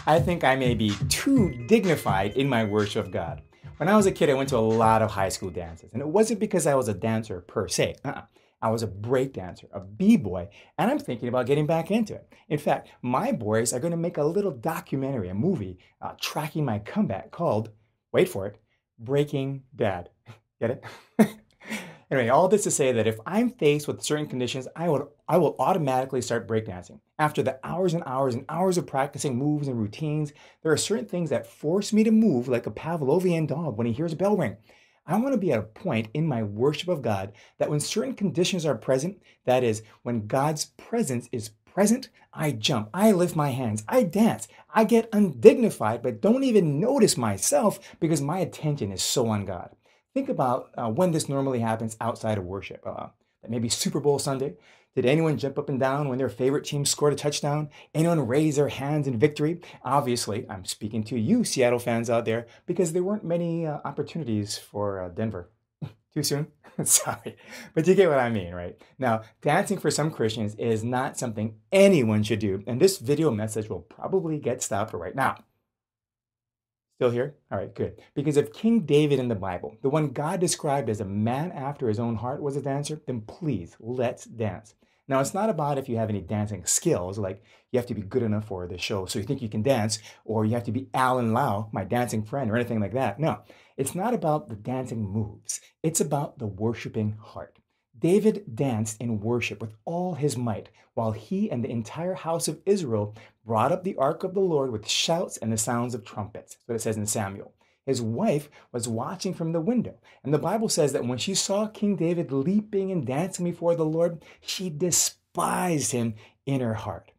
I think I may be too dignified in my worship of God. When I was a kid, I went to a lot of high school dances, and it wasn't because I was a dancer per se. I was a break dancer, a b-boy, and I'm thinking about getting back into it. In fact, my boys are going to make a little documentary, a movie, tracking my comeback called, wait for it, Breaking Bad. Get it? Anyway, all this to say that if I'm faced with certain conditions, I will automatically start breakdancing. After the hours and hours and hours of practicing moves and routines, there are certain things that force me to move like a Pavlovian dog when he hears a bell ring. I want to be at a point in my worship of God that when certain conditions are present, that is, when God's presence is present, I jump, I lift my hands, I dance, I get undignified, but don't even notice myself because my attention is so on God. Think about when this normally happens outside of worship. Maybe Super Bowl Sunday. Did anyone jump up and down when their favorite team scored a touchdown? Anyone raise their hands in victory? Obviously, I'm speaking to you, Seattle fans out there, because there weren't many opportunities for Denver. Too soon? Sorry. But you get what I mean, right? Now, dancing for some Christians is not something anyone should do, and this video message will probably get stopped right now. Still here? All right, good. Because if King David in the Bible, the one God described as a man after his own heart, was a dancer, then please, let's dance. Now, it's not about if you have any dancing skills, like you have to be good enough for the show so you think you can dance, or you have to be Alan Lau, my dancing friend, or anything like that. No, it's not about the dancing moves. It's about the worshiping heart. David danced in worship with all his might, while he and the entire house of Israel brought up the ark of the Lord with shouts and the sounds of trumpets. That's what it says in Samuel. His wife was watching from the window, and the Bible says that when she saw King David leaping and dancing before the Lord, she despised him in her heart.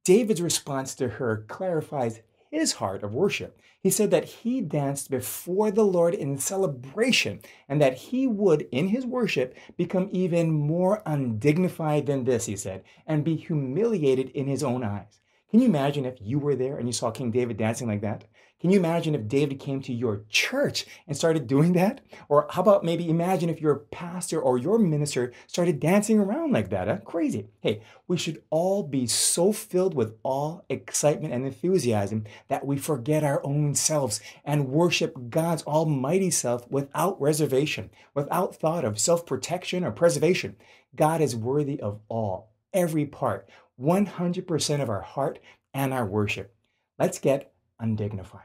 David's response to her clarifies his heart of worship. He said that he danced before the Lord in celebration and that he would, in his worship, become even more undignified than this, he said, and be humiliated in his own eyes. Can you imagine if you were there and you saw King David dancing like that? Can you imagine if David came to your church and started doing that? Or how about maybe imagine if your pastor or your minister started dancing around like that? Huh? Crazy. Hey, we should all be so filled with awe, excitement, and enthusiasm that we forget our own selves and worship God's almighty self without reservation, without thought of self-protection or preservation. God is worthy of all, every part, 100% of our heart and our worship. Let's get undignified.